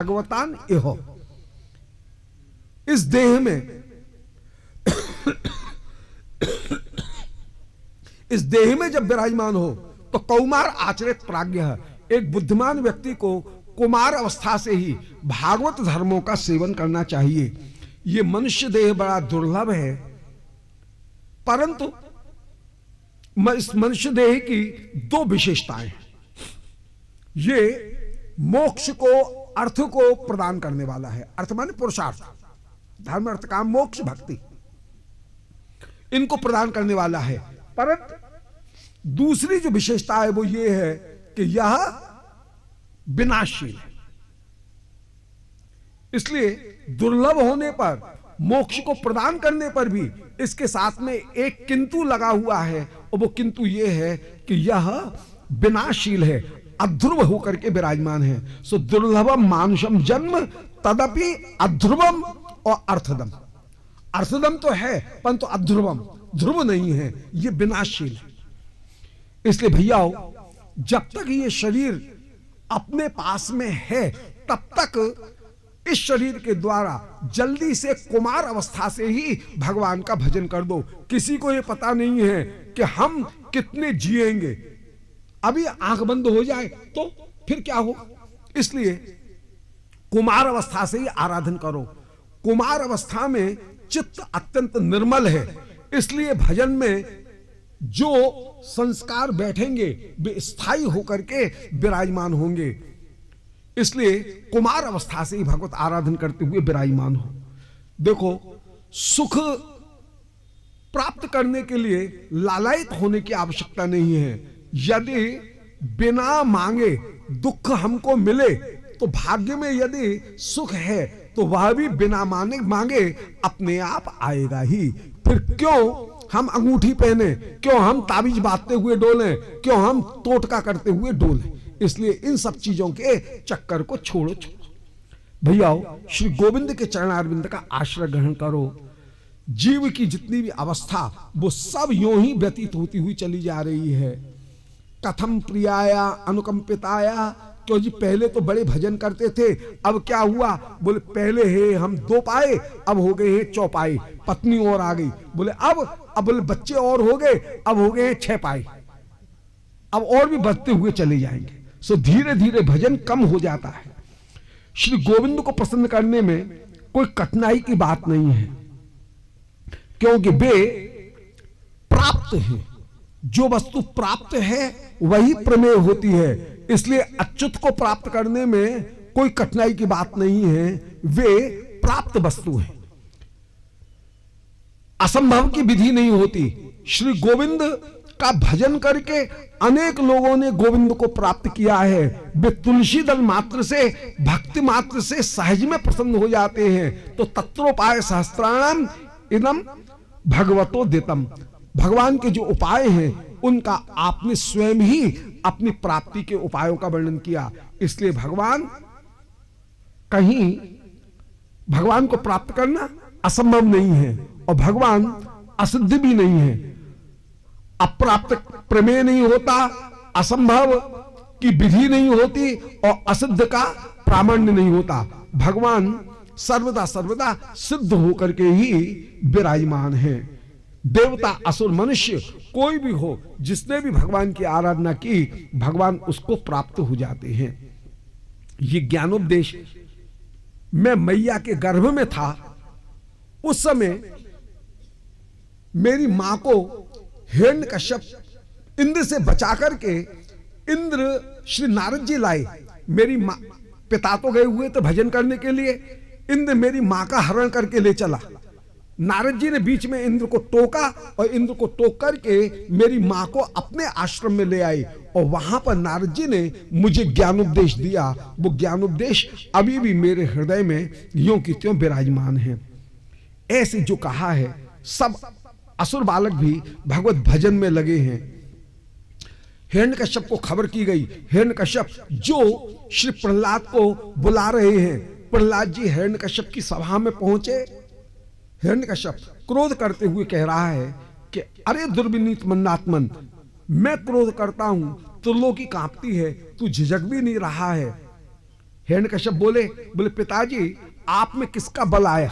भागवतान इह। इस देह में इस देह में जब विराजमान हो तो कौमार आचरित प्राज्ञ, एक बुद्धिमान व्यक्ति को कुमार अवस्था से ही भागवत धर्मों का सेवन करना चाहिए। ये मनुष्य देह बड़ा दुर्लभ है, परंतु इस मनुष्य देह की दो विशेषताएं हैं। ये मोक्ष को, अर्थ को प्रदान करने वाला है। अर्थ माने पुरुषार्थ, धर्म अर्थ काम मोक्ष भक्ति, इनको प्रदान करने वाला है। परंतु दूसरी जो विशेषता है वो ये है कि यह विनाशशील है। इसलिए दुर्लभ होने पर, मोक्ष को प्रदान करने पर भी इसके साथ में एक किंतु लगा हुआ है, और वो किंतु ये है कि यह विनाशशील है, अध्रुव होकर के विराजमान है। सो दुर्लभम मानुषम जन्म तदपि अध्रुवम और अर्थदम। अर्थदम तो है परंतु अध्रुवम, ध्रुव नहीं है, ये विनाशशील है। इसलिए भैयाओ, जब तक ये शरीर अपने पास में है तब तक इस शरीर के द्वारा जल्दी से कुमार अवस्था से ही भगवान का भजन कर दो। किसी को ये पता नहीं है कि हम कितने जिएंगे, अभी आंख बंद हो जाए तो फिर क्या हो। इसलिए कुमार अवस्था से ही आराधन करो। कुमार अवस्था में चित्त अत्यंत निर्मल है, इसलिए भजन में जो संस्कार बैठेंगे वे स्थायी होकर के विराजमान होंगे। इसलिए कुमार अवस्था से ही भगवत आराधन करते हुए विराजमान हो। देखो, सुख प्राप्त करने के लिए लालायित होने की आवश्यकता नहीं है। यदि बिना मांगे दुख हमको मिले तो भाग्य में यदि सुख है तो वह भी बिना मांगे अपने आप आएगा ही। फिर क्यों हम अंगूठी पहने, क्यों हम ताबीज बांधते हुए डोलें, क्यों हम तोटका करते हुए डोलें। इसलिए इन सब चीजों के चक्कर को छोड़ो। भैया, श्री गोविंद के चरणारविंद का आश्रय ग्रहण करो। जीव की जितनी भी अवस्था वो सब यूं ही व्यतीत होती हुई चली जा रही है। कथम प्रियाया अनुकंपिताया, क्यों जी पहले तो बड़े भजन करते थे, अब क्या हुआ? बोले पहले है हम 2 पाए, अब हो गए हैं 4 पाए, पत्नी और आ गई। बोले अब बोले बच्चे और हो गए, अब हो गए हैं 6 पाए, अब और भी बढ़ते हुए चले जाएंगे। सो धीरे धीरे भजन कम हो जाता है। श्री गोविंद को प्रसन्न करने में कोई कठिनाई की बात नहीं है, क्योंकि वे प्राप्त हैं। जो वस्तु प्राप्त है वही प्रमेय होती है। इसलिए अच्युत को प्राप्त करने में कोई कठिनाई की बात नहीं है, वे प्राप्त वस्तु हैं। असंभव की विधि नहीं होती। श्री गोविंद का भजन करके अनेक लोगों ने गोविंद को प्राप्त किया है। वे तुलसी दल मात्र से, भक्ति मात्र से सहज में प्रसन्न हो जाते हैं। तो तत्रोपाय सहस्त्राणाम इदम भगवतो दितम। भगवान के जो उपाय हैं उनका आपने स्वयं ही अपनी प्राप्ति के उपायों का वर्णन किया। इसलिए भगवान को प्राप्त करना असंभव नहीं है, और भगवान असिद्ध भी नहीं है। अप्राप्त प्रमेय नहीं होता, असंभव की विधि नहीं होती, और असिद्ध का प्रामाण्य नहीं होता। भगवान सर्वदा सर्वदा सिद्ध होकर के ही विराजमान है। देवता असुर मनुष्य कोई भी हो, जिसने भी भगवान की आराधना की, भगवान उसको प्राप्त हो जाते हैं। ये ज्ञानोपदेश मैं मैया के गर्भ में था, उस समय मेरी मां को हिरण्यकश्यप इंद्र से बचा करके इंद्र श्री नारद जी लाए। मेरी मां, पिता तो गए हुए थे भजन करने के लिए, इंद्र मेरी मां का हरण करके ले चला। नारद जी ने बीच में इंद्र को टोका, और इंद्र को टोक करके मेरी मां को अपने आश्रम में ले आए, और वहां पर नारद जी ने मुझे ज्ञानोपदेश दिया। वो ज्ञानोपदेश अभी भी मेरे हृदय में यों की त्यों विराजमान है। ऐसे जो कहा है, सब असुर बालक भी भगवत भजन में लगे हैं। हिरण्यकश्यप को खबर की गई। हिरण्यकश्यप जो श्री प्रहलाद को बुला रहे हैं, प्रहलाद जी हिरण्यकश्यप की सभा में पहुंचे। हिरण्यकश्यप क्रोध करते हुए कह रहा है कि अरे दुर्विनीत मन्नात्मन, मैं क्रोध करता हूं त्रिलोकी कांपती है, तू झिझक भी नहीं रहा है। हिरण्यकश्यप बोले पिताजी आप में किसका बल आया?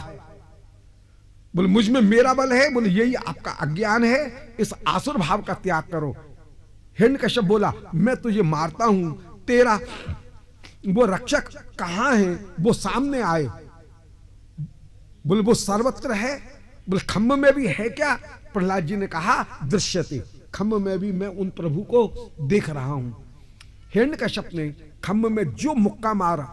बोले मुझ में मेरा बल है। बोले यही आपका अज्ञान है, इस आसुर भाव का त्याग करो। हिरण्यकश्यप बोला मैं तुझे मारता हूं, तेरा वो रक्षक कहां है? वो सामने आए। बोले वो सर्वत्र है। बोले खम्भ में भी है क्या? प्रहलाद जी ने कहा दृश्यते, खम्भ में भी मैं उन प्रभु को देख रहा हूं। हिरण्यकश्यप ने खम्भ में जो मुक्का मारा,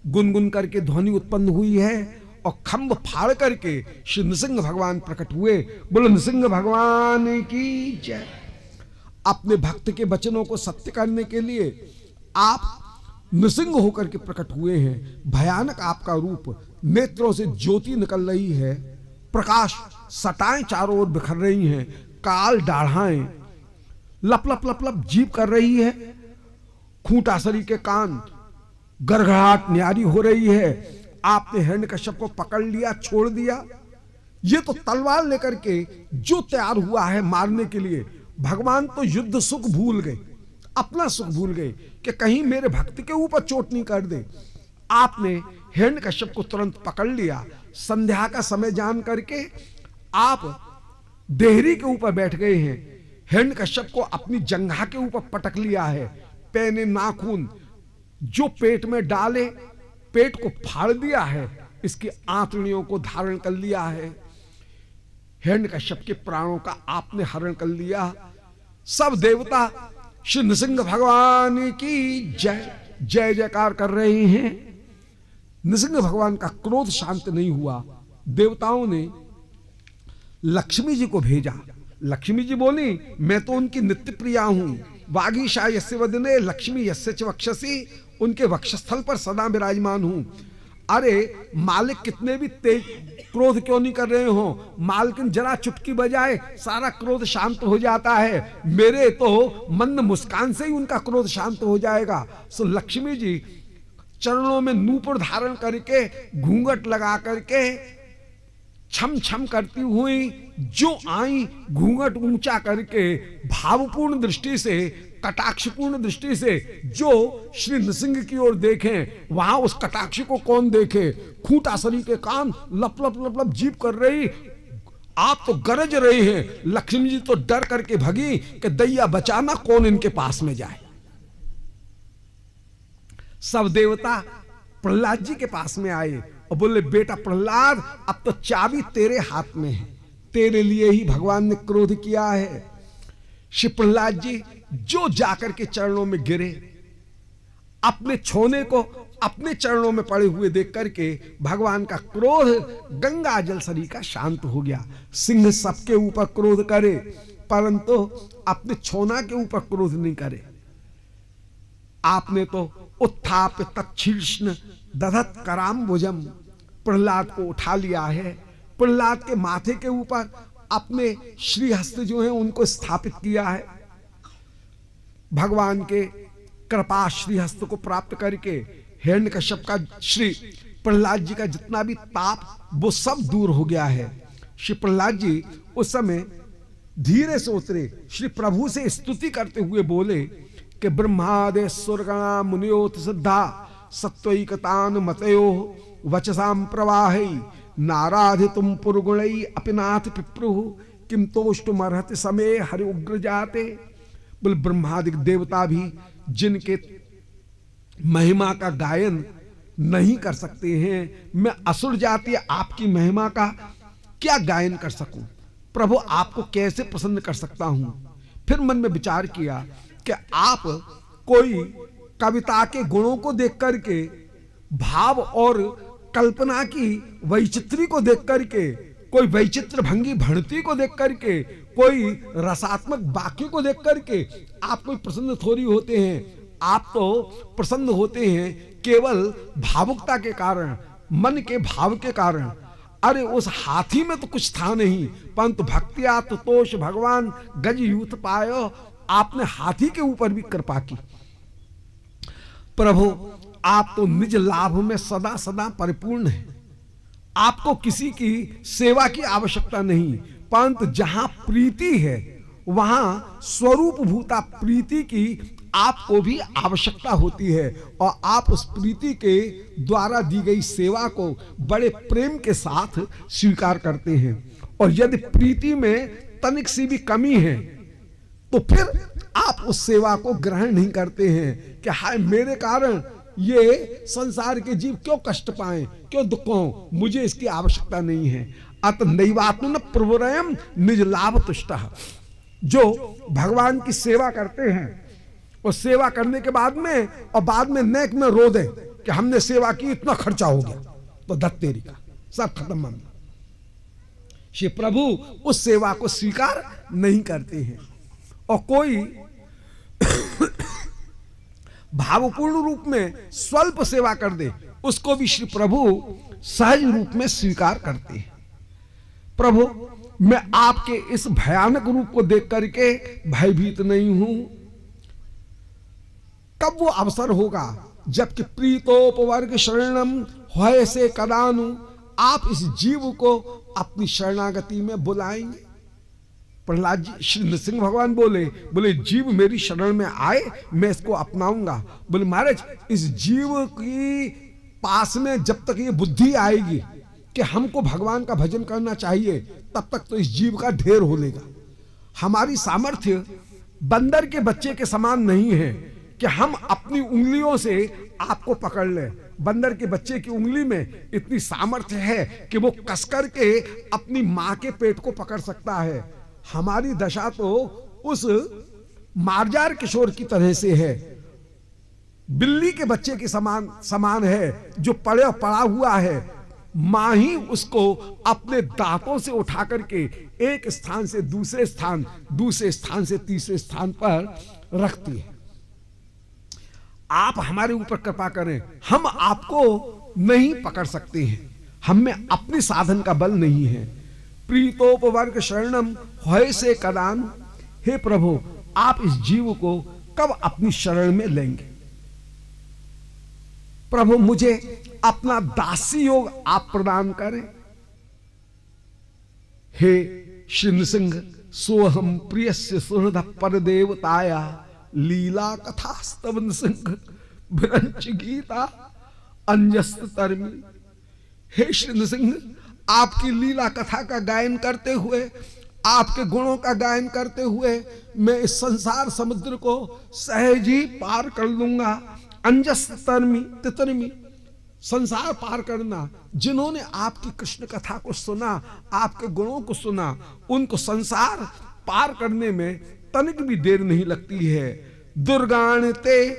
गुनगुन करके ध्वनि उत्पन्न हुई है और खम्भ फाड़ करके श्री नृसिंह भगवान प्रकट हुए। बोलो नृसिंह भगवान की जय। अपने भक्त के वचनों को सत्य करने के लिए आप नृसिंह होकर के प्रकट हुए हैं। भयानक आपका रूप, नेत्रों से ज्योति निकल रही है, प्रकाश सटाएं चारों ओर बिखर रही हैं, काल डाढ़ाएं लप लप लप लप जीप कर रही है, खूंटासरी के कान, गड़गड़ाहट न्यारी हो रही है। आपने हिरण्यकश्यप को पकड़ लिया, छोड़ दिया। ये तो तलवार लेकर के जो तैयार हुआ है मारने के लिए। भगवान तो युद्ध सुख भूल गए, अपना सुख भूल गए कि कहीं मेरे भक्त के ऊपर चोट नहीं कर दे। आपने हिरण्यकश्यप को तुरंत पकड़ लिया। संध्या का समय जान करके आप देहरी के ऊपर बैठ गए हैं। हिरण्यकश्यप को अपनी जंघा के ऊपर पटक लिया है। पैने नाखून जो पेट में डाले, पेट को फाड़ दिया है, इसकी आंतड़ियों को धारण कर लिया है। हिरण्यकश्यप के प्राणों का आपने हरण कर लिया। सब देवता श्री नृसिंह भगवान की जय जय जयकार कर रहे हैं। नृसिंह भगवान का क्रोध शांत नहीं हुआ। देवताओं ने लक्ष्मी जी को भेजा। लक्ष्मी जी बोली मैं तो उनकी नित्य प्रिया हूं। वागीशा यस्य वदने लक्ष्मी यस्य च वक्षसि, उनके वक्षस्थल पर सदा विराजमान हूं। अरे मालिक कितने भी तेज क्रोध क्यों नहीं कर रहे हो, मालकिन जरा चुटकी बजाए सारा क्रोध शांत हो जाता है। मेरे तो मंद मुस्कान से ही उनका क्रोध शांत हो जाएगा। सो लक्ष्मी जी चरणों में नूपुर धारण करके, घूंघट लगा करके छम छम करती हुई जो आई, घूंघट ऊंचा करके भावपूर्ण दृष्टि से, कटाक्षपूर्ण दृष्टि से जो श्री नृसिंह की ओर देखें, वहां उस कटाक्ष को कौन देखे? खूंटासरी के कान लप लप लप लप जीप कर रही। आप तो गरज रहे हैं। लक्ष्मी जी तो डर करके भगी कि दैया बचाना, कौन इनके पास में जाए। सब देवता प्रहलाद जी के पास में आए और बोले बेटा प्रहलाद, अब तो चाबी तेरे हाथ में है, तेरे लिए ही भगवान ने क्रोध किया है। श्री प्रहलाद जी जो जाकर के चरणों में गिरे, अपने छोने को अपने चरणों में पड़े हुए देख करके भगवान का क्रोध गंगा जल सरी का शांत हो गया। सिंह सबके ऊपर क्रोध करे परंतु अपने छोना के ऊपर क्रोध नहीं करे। आपने तो उत्थाप तच्छीर्ष्ण दधत कराम्बुजम, प्रहलाद को उठा लिया है। प्रहलाद के माथे के ऊपर अपने श्रीहस्त जो है उनको स्थापित किया है। भगवान के कृपा श्रीहस्त को प्राप्त करके हिरण्यकश्यप का, श्री प्रहलाद जी का जितना भी ताप वो सब दूर हो गया है। श्री प्रहलाद जी उस समय धीरे से उतरे, श्री प्रभु से स्तुति करते हुए बोले कि ब्रह्मादे सुरगणा मुनियोत सिद्धा सत्वैकतान मतयो वचसाम प्रवाहै नाराधितुम पुरगुणै अपिनाथ पिप्रुः किम तोष्टुमर्हति समय हरि उग्र जाते। बोल ब्रह्मादिक देवता भी जिनके महिमा का गायन नहीं कर सकते हैं, मैं असुर जाति आपकी महिमा का क्या गायन कर सकूं? प्रभु आपको कैसे प्रसन्न कर सकता हूं? फिर मन में विचार किया कि आप कोई कविता के गुणों को देख करके, भाव और कल्पना की वैचित्री को देख करके, कोई वैचित्र भंगी भणती को देख करके, कोई रसात्मक वाक्य को देख करके आप कोई प्रसन्न थोड़ी होते हैं। आप तो प्रसन्न होते हैं केवल भावुकता के कारण, मन के भाव के कारण। अरे उस हाथी में तो कुछ था नहीं, परंतु भक्तिया तुतोष भगवान गज यूथ पायो, आपने हाथी के ऊपर भी कृपा की। प्रभु आप तो निज लाभ में सदा सदा परिपूर्ण हैं, आपको किसी की सेवा की आवश्यकता नहीं, परंतु जहां प्रीति है वहां स्वरूप भूता प्रीति की आपको भी आवश्यकता होती है और आप उस प्रीति के द्वारा दी गई सेवा को बड़े प्रेम के साथ स्वीकार करते हैं। और यदि प्रीति में तनिक सी भी कमी है तो फिर आप उस सेवा को ग्रहण नहीं करते हैं कि हाय मेरे कारण ये संसार के जीव क्यों कष्ट पाएं, क्यों दुख हो, मुझे इसकी आवश्यकता नहीं है। अत नैवात्मन प्रवरयम निज लाभ तुष्टः। जो भगवान की सेवा करते हैं और सेवा करने के बाद में नेक में रो दे कि हमने सेवा की, इतना खर्चा हो गया, तो धत्तेरी का सब खत्म मामला। श्री प्रभु उस सेवा को स्वीकार नहीं करते हैं। और कोई भावपूर्ण रूप में स्वल्प सेवा कर दे उसको भी श्री प्रभु सहज रूप में स्वीकार करते हैं। प्रभु मैं आपके इस भयानक रूप को देख करके भयभीत नहीं हूं। कब वो अवसर होगा जबकि प्रीतोपवर्ग शरणम होय से कदानु, आप इस जीव को अपनी शरणागति में बुलाएंगे। प्रहलाद जी, श्री नृसिंह भगवान बोले जीव मेरी शरण में आए मैं इसको अपनाऊंगा। बोले महाराज इस जीव की पास में जब तक ये बुद्धि आएगी कि हमको भगवान का भजन करना चाहिए तब तक तो इस जीव का ढेर हो लेगा। हमारी सामर्थ्य बंदर के बच्चे के समान नहीं है कि हम अपनी उंगलियों से आपको पकड़ लें। बंदर के बच्चे की उंगली में इतनी सामर्थ्य है कि वो कस करके अपनी मां के पेट को पकड़ सकता है। हमारी दशा तो उस मार्जार किशोर की तरह से है, बिल्ली के बच्चे के समान है, जो पड़ा हुआ है। मां ही उसको अपने दांतों से उठा करके एक स्थान से दूसरे स्थान से तीसरे स्थान पर रखती है। आप हमारे ऊपर कृपा करें, हम आपको नहीं पकड़ सकते हैं, हम में अपने साधन का बल नहीं है। प्रीतोपवर्ग शरणम होय से कदान, हे प्रभु आप इस जीव को कब अपनी शरण में लेंगे। प्रभु मुझे अपना दासी योग आप प्रदान करें। हे श्री नृसिंह सोहम प्रियस्य सुहृद परदेवताया लीला कथा स्तव नृसिंह विरंच गीता अंजस्त तरमी। हे श्री नृसिंह आपकी लीला कथा का गायन करते हुए, आपके गुणों का गायन करते हुए मैं इस संसार समुद्र को सहज ही पार कर लूंगा। अंजस तितरमी, संसार पार करना। जिन्होंने आपकी कृष्ण कथा को सुना, आपके गुणों को सुना, उनको संसार पार करने में तनिक भी देर नहीं लगती है। दुर्गाण ते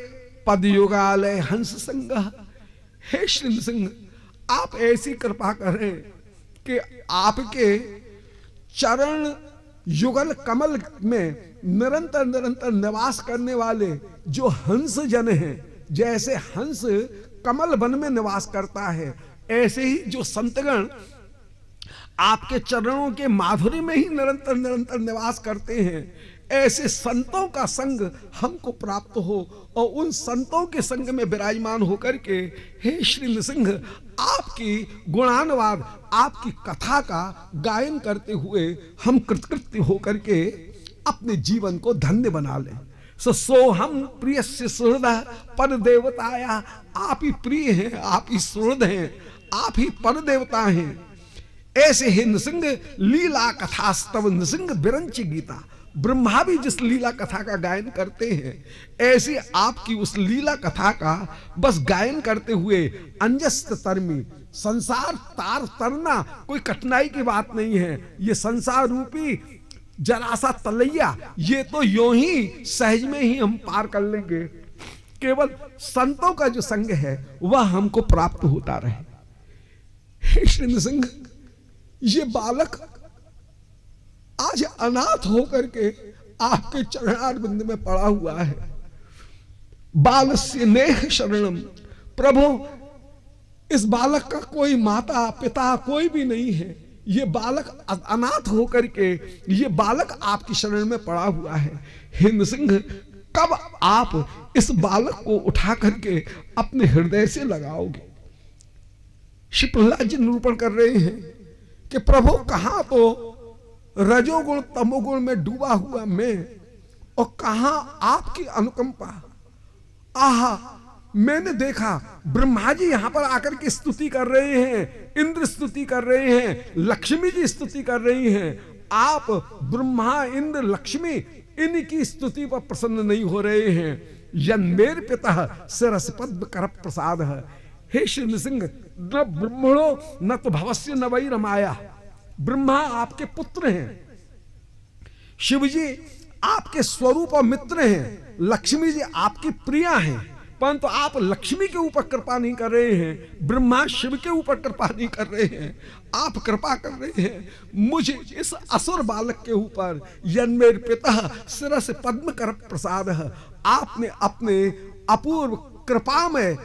पदयुगालय हंस संग। हे श्री सिंह आप ऐसी कृपा करें कि आपके चरण युगल कमल में निरंतर निवास करने वाले जो हंस जन हैं, जैसे हंस कमल वन में निवास करता है, ऐसे ही जो संतगण आपके चरणों के माधुर्य में ही निरंतर निवास करते हैं, ऐसे संतों का संग हमको प्राप्त हो और उन संतों के संग में विराजमान होकर के हे श्री नृसिंह आपकी गुणानुवाद, आपकी कथा का गायन करते हुए हम कृतकृत्य होकर के अपने जीवन को धन्य बना लें। सो हम प्रिय से सुहृद पर देवताया, आप ही प्रिय हैं, आप ही सुहृद हैं, आप ही पर देवता हैं। ऐसे ही नृसिंह लीला कथा स्तव नृसिंह विरंच गीता। ब्रह्मा भी जिस लीला कथा का गायन करते हैं, ऐसे आपकी उस लीला कथा का बस गायन करते हुए अंजस्त तरमी, संसार तार तरना कोई कठिनाई की बात नहीं है। ये संसार रूपी जरा सा तलैया, ये तो यूं ही सहज में ही हम पार कर लेंगे। केवल संतों का जो संग है वह हमको प्राप्त होता रहे। हे श्री नृसिंह ये बालक आज अनाथ होकर के आपके चरणारविंद में पड़ा हुआ है। बालस्य नेह शरणम। प्रभु इस बालक का कोई माता पिता कोई भी नहीं है, ये बालक अनाथ होकर के ये बालक आपकी शरण में पड़ा हुआ है। हे नृसिंह कब आप इस बालक को उठा करके अपने हृदय से लगाओगे। श्री प्रहलाद जी निरूपण कर रहे हैं कि प्रभु कहां तो रजोगुण तमोगुण में डूबा हुआ मैं और कहां आपकी अनुकंपा। आहा, मैंने देखा ब्रह्मा जी यहां पर आकर के स्तुति कर रहे हैं, इंद्र स्तुति कर रहे हैं, लक्ष्मी जी स्तुति कर रही हैं। आप ब्रह्मा इंद्र लक्ष्मी इनकी स्तुति पर प्रसन्न नहीं हो रहे हैं। यन्मेर पिता सरस पद्म कर प्रसाद है। हे श्री नृसिंह, न ब्रह्मणो न तो भवस्य न वही रमाया। ब्रह्मा आपके पुत्र हैं, शिवजी आपके स्वरूप और मित्र हैं, लक्ष्मी जी आपकी प्रिया हैं, परंतु आप लक्ष्मी के ऊपर कृपा नहीं कर रहे हैं, ब्रह्मा शिव के ऊपर कृपा नहीं कर रहे हैं। आप कृपा कर रहे हैं मुझे इस असुर बालक के ऊपर। यन्मेर पिता शिरस पद्म कर प्रसाद है। आपने अपने अपूर्व कृपा में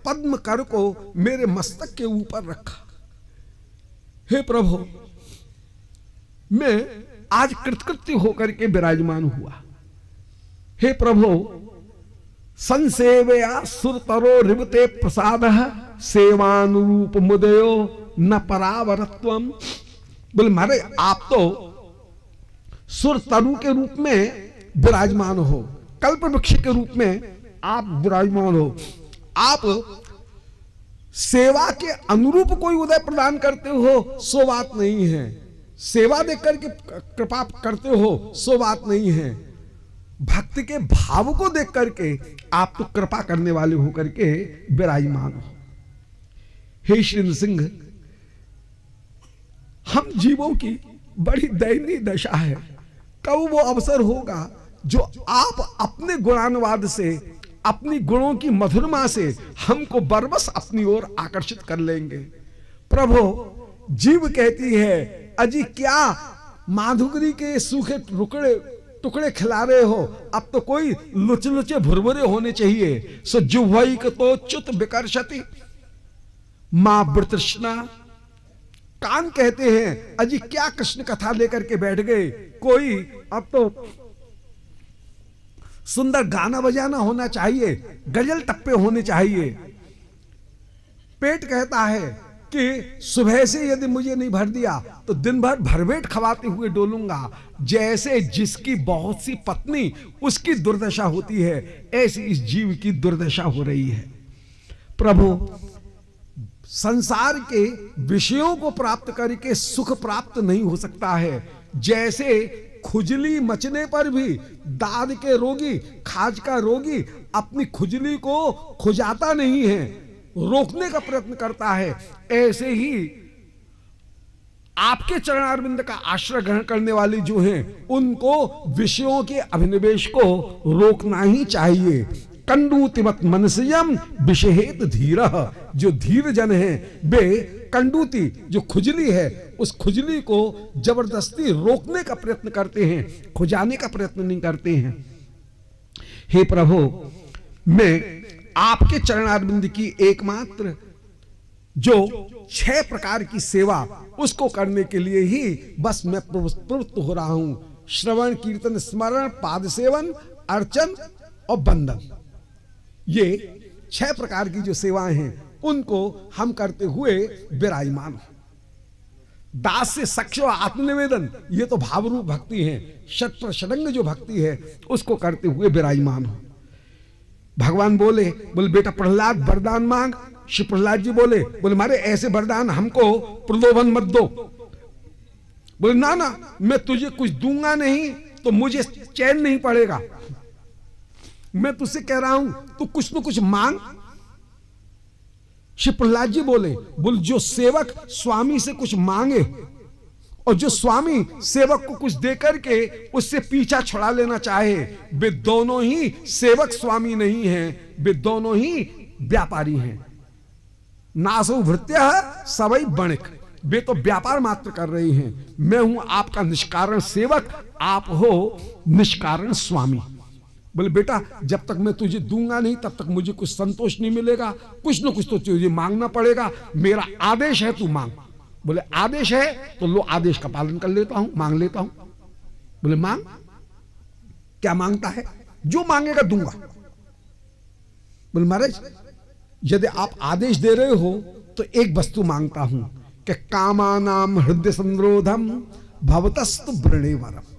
पद्म कर को मेरे मस्तक के ऊपर रखा। हे प्रभु, मैं आज कृतकृत्य होकर के विराजमान हुआ। हे प्रभु, संसेवया सुरतरो रिवते प्रसाद सेवानुरूप मुदयो न परावरत्वम। बोले मारे, आप तो सुरतरु के रूप में विराजमान हो, कल्प वृक्ष के रूप में आप विराजमान हो। आप सेवा के अनुरूप कोई उदय प्रदान करते हो सो बात नहीं है, सेवा देकर के कृपा करते हो सो बात नहीं है, भक्ति के भाव को देख करके आप तो कृपा करने वाले होकर के विराजमान हो। हे श्री नृसिंह, हम जीवों की बड़ी दयनीय दशा है। कब वो अवसर होगा जो आप अपने गुणानुवाद से, अपनी गुणों की मधुरमा से हमको बरबस अपनी ओर आकर्षित कर लेंगे। प्रभु, जीव कहती है अजी क्या माधुकरी के सूखे टुकड़े खिला रहे हो, अब तो कोई लुचे भुरभुरे होने चाहिए। सो जुह्वई तो च्युत विकर्षति मां वृतृष्णा। कान कहते हैं अजी क्या कृष्ण कथा लेकर के बैठ गए, कोई अब तो सुंदर गाना बजाना होना चाहिए, गजल टप्पे होने चाहिए। पेट कहता है कि सुबह से यदि मुझे नहीं भर दिया तो दिन भर भरपेट खवाते हुए डोलूंगा। जैसे जिसकी बहुत सी पत्नी उसकी दुर्दशा होती है, ऐसी इस जीव की दुर्दशा हो रही है। प्रभु, संसार के विषयों को प्राप्त करके सुख प्राप्त नहीं हो सकता है। जैसे खुजली मचने पर भी दाद के रोगी, खाज का रोगी अपनी खुजली को खुजाता नहीं है, रोकने का प्रयत्न करता है, ऐसे ही आपके चरणारविंद का आश्रय ग्रहण करने वाले जो हैं उनको विषयों के अभिनिवेश को रोकना ही चाहिए। कंडूतिमत मनसयम विषहेत धीर। जो धीर जन है वे कंडूति, जो खुजली है, उस खुजली को जबरदस्ती रोकने का प्रयत्न करते हैं, खुजाने का प्रयत्न नहीं करते हैं। हे प्रभु, मैं आपके चरणारविंद की एकमात्र जो 6 प्रकार की सेवा, उसको करने के लिए ही बस मैं प्रवृत्त हो रहा हूं। श्रवण, कीर्तन, स्मरण, पाद सेवन, अर्चन और बंदन, ये 6 प्रकार की जो सेवाएं हैं उनको हम करते हुए विराजमान हो। दास से सख्य आत्मनिवेदन, ये तो भावरूप भक्ति है। शत षडंग जो भक्ति है उसको करते हुए विराजमान हो। भगवान बोले बेटा प्रहलाद वरदान मांग। श्री प्रहलाद जी बोले मारे ऐसे वरदान हमको प्रलोभन मत दो। बोले ना, मैं तुझे कुछ दूंगा नहीं तो मुझे चैन नहीं पड़ेगा। मैं तुझसे कह रहा हूं तू कुछ न कुछ मांग। श्री प्रहलाद जी बोले जो सेवक स्वामी से कुछ मांगे और जो स्वामी सेवक को कुछ देकर के उससे पीछा छुड़ा लेना चाहे, वे दोनों ही सेवक स्वामी नहीं हैं, वे दोनों ही व्यापारी हैं। नासो भृत्य सवई बणिक, वे तो व्यापार मात्र कर रहे हैं। मैं हूं आपका निष्कारण सेवक, आप हो निष्कारण स्वामी। बोले बेटा जब तक मैं तुझे दूंगा नहीं तब तक मुझे कुछ संतोष नहीं मिलेगा, कुछ न कुछ तो तुझे मांगना पड़ेगा। मेरा आदेश है, तू मांग। बोले आदेश है तो लो, आदेश का पालन कर लेता हूं, मांग लेता हूं। बोले मांग। क्या मांगता है? जो मांगेगा दूंगा। बोले महाराज यदि आप आदेश दे रहे हो तो एक वस्तु मांगता हूं कि कामानाम हृदय संरोधम भवतस्तु वृणे वरम।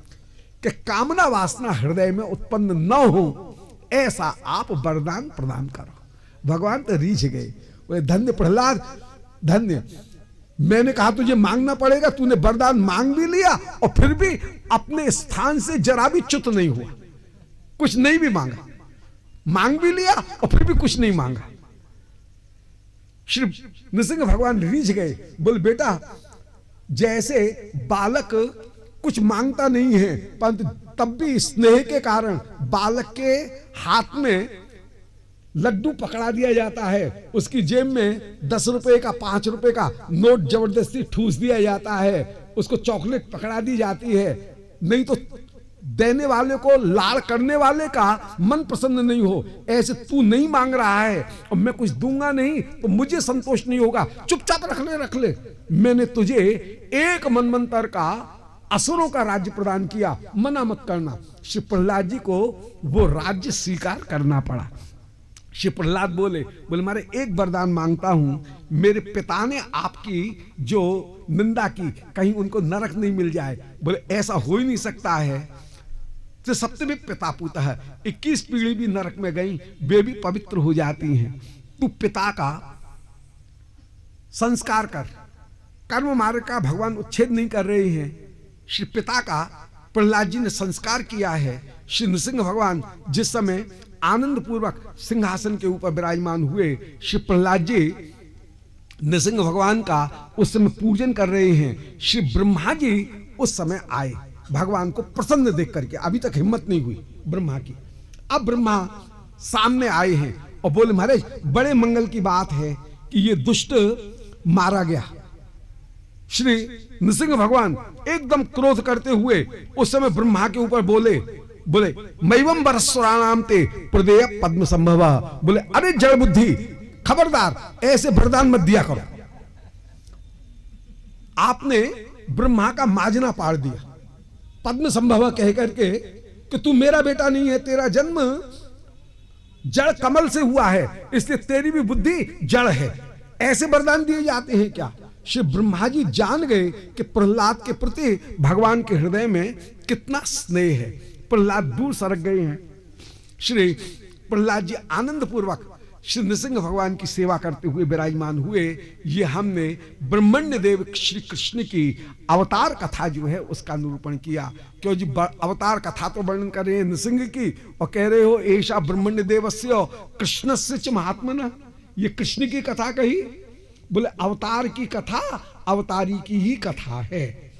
कि कामना वासना हृदय में उत्पन्न न हो, ऐसा आप वरदान प्रदान करो। भगवान तो रीझ गए, बोले धन्य प्रहलाद धन्य, मैंने कहा तुझे मांगना पड़ेगा, तूने वरदान मांग भी लिया और फिर भी अपने स्थान से जरा भी च्युत नहीं हुआ, कुछ नहीं भी मांगा, मांग भी लिया और फिर भी कुछ नहीं मांगा। श्री नृसिंह भगवान रीझ गए, बोले बेटा जैसे बालक कुछ मांगता नहीं है परंतु तब भी स्नेह के कारण बालक के हाथ में लड्डू पकड़ा दिया जाता है, उसकी जेब में 10 रुपए का 5 रुपए का नोट जबरदस्ती ठूस दिया जाता है, उसको चॉकलेट पकड़ा दी जाती है, नहीं तो देने वाले को लाड़ करने वाले का मन प्रसन्न नहीं हो, ऐसे तू नहीं मांग रहा है और मैं कुछ दूंगा नहीं तो मुझे संतोष नहीं होगा, चुपचाप रख ले। मैंने तुझे एक मनमंत्र का असुरों का राज्य प्रदान किया, मना मत करना। श्री प्रहलाद जी को वो राज्य स्वीकार करना पड़ा। श्री प्रहलाद बोले मारे एक वरदान मांगता हूं, मेरे पिता ने आपकी जो निंदा की कहीं उनको नरक नहीं मिल जाए। बोले ऐसा हो ही नहीं सकता है, तो सप्तमी पिता पुता है, 21 पीढ़ी भी नरक में गई, वे भी पवित्र हो जाती हैं। तू पिता का संस्कार कर, कर्म मार्ग का भगवान उच्छेद नहीं कर रहे हैं। श्री पिता का प्रहलाद जी ने संस्कार किया है। श्री नृसिंह भगवान जिस समय आनंद पूर्वक सिंहासन के ऊपर विराजमान हुए, श्री प्रहलाद जी नृसिंह भगवान का उस समय पूजन कर रहे हैं। श्री ब्रह्मा जी उस समय आए भगवान को प्रसन्न देख करके, अभी तक हिम्मत नहीं हुई ब्रह्मा की, अब ब्रह्मा सामने आए हैं और बोले महाराज बड़े मंगल की बात है कि ये दुष्ट मारा गया। श्री नृसिंह भगवान एकदम क्रोध करते हुए उस समय ब्रह्मा के ऊपर बोले मैवम बरस्वराणाम ते प्रदेय पद्म संभव। बोले अरे जड़ बुद्धि, खबरदार ऐसे वरदान मत दिया करो। आपने ब्रह्मा का माजना पाड़ दिया पद्म संभव कह करके कि तू मेरा बेटा नहीं है, तेरा जन्म जड़ कमल से हुआ है, इसलिए तेरी भी बुद्धि जड़ है। ऐसे वरदान दिए जाते हैं क्या? श्री ब्रह्मा जी जान गए कि प्रहलाद के प्रति भगवान के हृदय में कितना स्नेह है। प्रहलाद दूर सरक गए हैं। श्री प्रहलाद जी आनंद पूर्वक श्री नृसिंह भगवान की सेवा करते हुए विराजमान हुए। ये हमने ब्रह्मण्य देव श्री कृष्ण की अवतार कथा जो है उसका निरूपण किया। क्यों जी, अवतार कथा तो वर्णन कर रहे हैं नृसिंह की और कह रहे हो ऐसा ब्रह्मण्य देवस्य कृष्णस्य च महात्मनः, ये कृष्ण की कथा कही। बोले अवतार की कथा अवतारी की ही कथा है।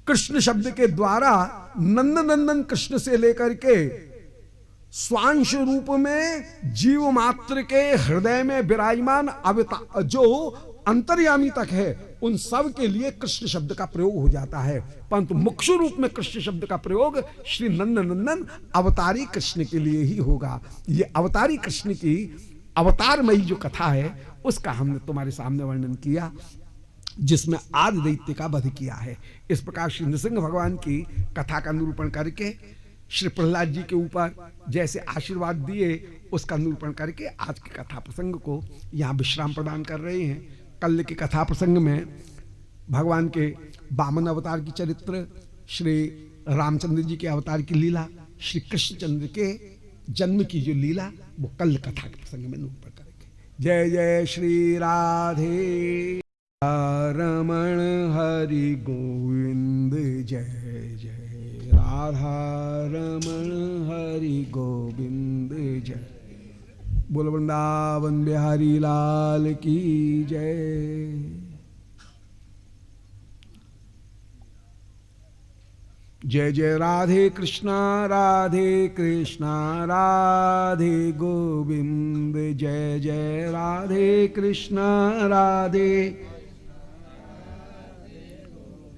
कृष्ण शब्द के द्वारा नंदनंदन कृष्ण से लेकर के स्वांश रूप में जीव मात्र के हृदय में विराजमान अवतार जो अंतर्यामी तक है, उन सब के लिए कृष्ण शब्द का प्रयोग हो जाता है। परंतु मुख्य रूप में कृष्ण शब्द का प्रयोग श्री नंदनंदन अवतारी कृष्ण के लिए ही होगा। ये अवतारी कृष्ण की अवतारमयी जो कथा है उसका हमने तुम्हारे सामने वर्णन किया, जिसमें आदि दैत्य का वध किया है। इस प्रकार श्री नृसिंह भगवान की कथा का निरूपण करके श्री प्रहलाद जी के ऊपर जैसे आशीर्वाद दिए उसका निरूपण करके आज की कथा प्रसंग को यहाँ विश्राम प्रदान कर रहे हैं। कल की कथा प्रसंग में भगवान के वामन अवतार की चरित्र, श्री रामचंद्र जी के अवतार की लीला, श्री कृष्णचंद्र के जन्म की जो लीला वो कल कथा के प्रसंग में निरूपण करेंगे। जय जय श्री राधे रमण हरि गोविंद, जय जय राधा रमण हरि गोविंद, जय बोल वृंदावन बिहारी लाल की जय। जय जय राधे कृष्णा राधे गोविंद, जय जय राधे कृष्णा राधे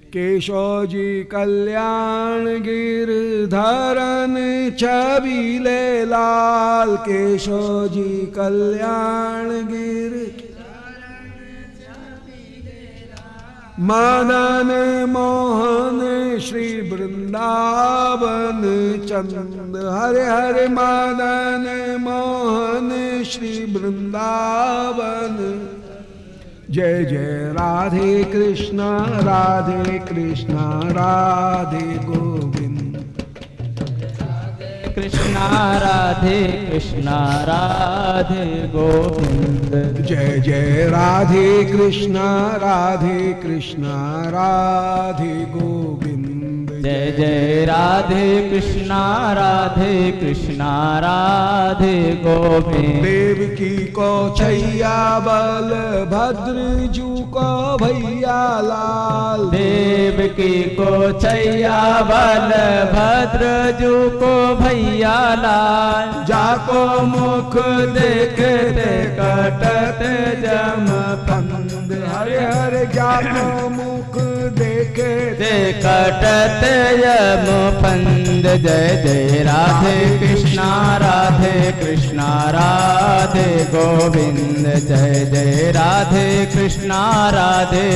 केशव जी कल्याण गिरधरन छबीले लाल, केशव जी कल्याण गिर मदन मोहन श्री वृंदावन चंद, हरे हरे मदन मोहन श्री वृंदावन जय जय राधे कृष्ण राधे गोविंद। कृष्णा राधे कृष्णा राधे गोविंद। जय जय राधे कृष्ण राधे गोविंद। जय जय राधे कृष्णा राधे गोविंद। देवकी को छैया बलभद्र जू को भैया लाल। देवकी को छैया बलभद्र जू को भैया लाल। जाको मुख देखते कटत जम फंद। हरे हरे जाको मुख देखते कटत यम फंद। जय जय राधे कृष्णा राधे गोविंद। जय जय राधे कृष्णा राधे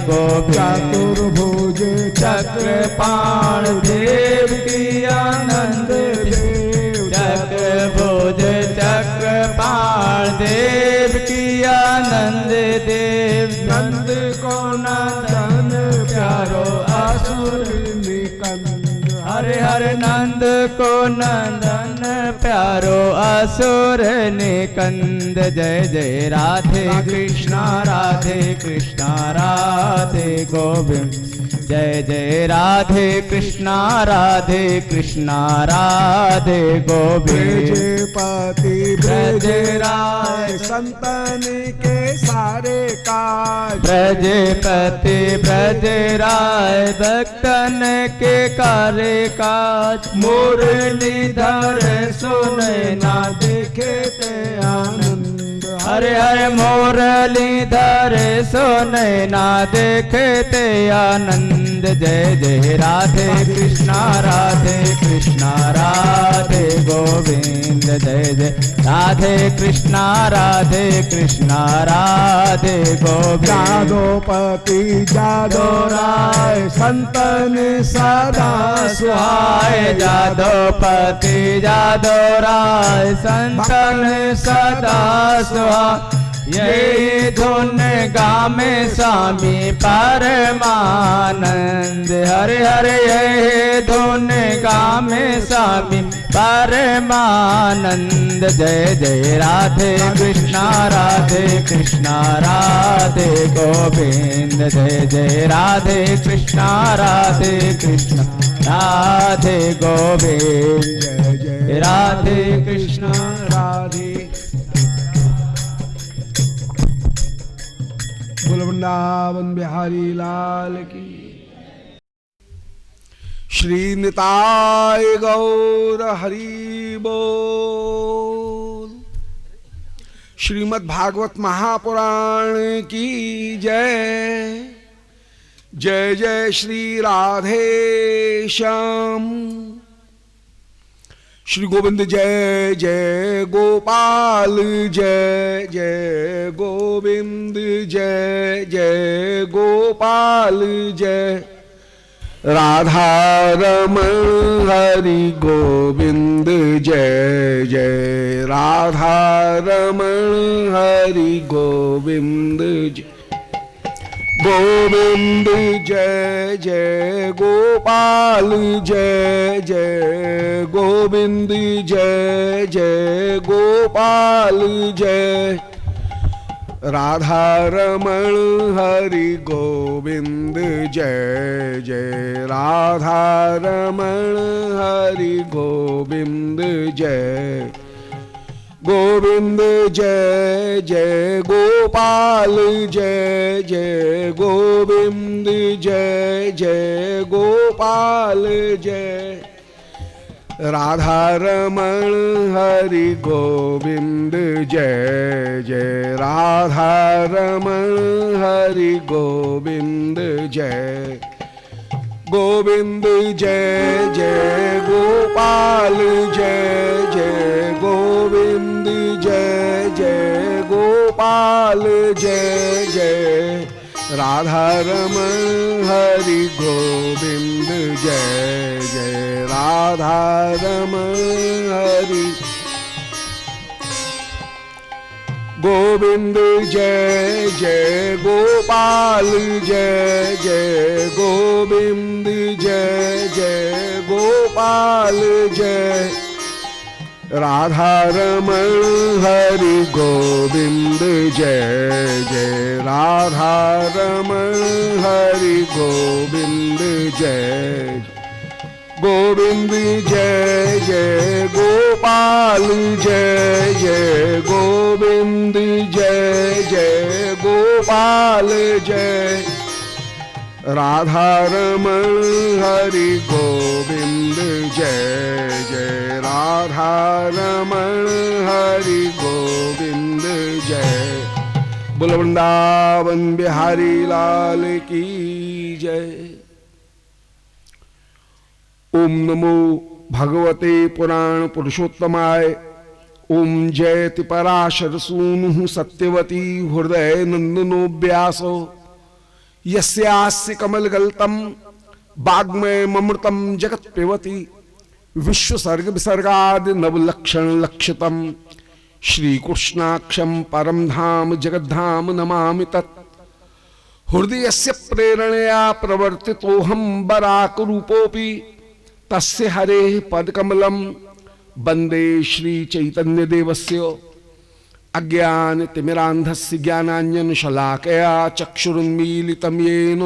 गोविंद। चतुर्भुज चक्रपाण देव की आनंद देव। चतुर्भुज चक्रपाण देव की आनंद देव। नंद को नंदन प्यारो असुर निकंद। हरे हरे नंद को नंदन प्यारो असुर निकंद। जय जय राधे कृष्णा राधे गोविंद। जय जय राधे कृष्णा राधे गोविंद। ब्रजपति ब्रजराय संतन के सारे काज। ब्रजपति ब्रजराय भक्तन के कार्य काज। मुरलीधर सुने ना देखे ते आनंद। हरे हरे मुरलीधर सुने ना देखे ते आनंद। जय जय राधे कृष्णा राधे गोविंद। जय जय राधे कृष्णा राधे गोविंद। जादोपति जादो राय संतन सदा सुहाय। जादोपति जादो राय संतन सदा सुहाय। ये धुन गामे स्वामी परमानंद। हरे हरे ये धुन गामे स्वामी परमानंद। जय जय राधे कृष्णा राधे गोविंद। जय जय राधे कृष्णा राधे गोविंद। जय जय राधे कृष्णा राधे। बोल वृंदावन बिहारी लाल की। श्री निताय गौर हरि बोल। श्रीमद् भागवत महापुराण की जय। जय जय श्री राधे श्याम। श्री गोविंद जय जय गोपाल जय जय गोविंद जय जय गोपाल जय। राधा रमण हरि गोविंद जय जय राधा रमण हरि गोविंद जय गोविंद जय जय गोपाल जय जय गोविंद जय जय गोपाल जय। राधा रमण हरि गोविंद जय जय राधा रमण हरि गोविंद जय गोविंद जय जय गोपाल जय जय गोविंद जय जय गोपाल जय। राधा रमण हरि गोविंद जय जय राधा रमण हरि गोविंद जय गोविंद जय जय गोपाल जय जय गोविंद जय जय गोपाल जय जय। राधा रमण हरि गोविंद जय जय राधा रमण हरि गोविंद जय जय गोपाल जय जय गोविंद जय जय गोपाल जय राधा रमण हरि गोविंद जय जय राधा रमण हरि गोविंद जय गोविंद जय जय गोपाल जय जय गोविंद जय जय गोपाल जय राधा रमण हरि गोविंद जय जय राधा रमण हरि गोविंद जय बोल वृंदावन बिहारी लाल की जय। ओम नमो भगवते पुराण पुरुषोत्तमाय। ओम जयति पराशर सूनु सत्यवती हृदय नंदनो व्यासो यस्यास्य कमलगल्तम वाग्मय ममृतम जगत पिबति विश्वसर्ग विसर्गादि नवलक्षण लक्षितम श्रीकृष्णाक्षम परम धाम जगद्धाम नमामि तत् हृदयस्य प्रेरणया प्रवर्तितोऽहं बराक रूपोऽपि तस्य हरे पदकमलं वन्दे श्री चैतन्य देवस्य अज्ञान तिमिरांधस्य ज्ञानांजन शलाकया चक्षुरुन्मीलितं येन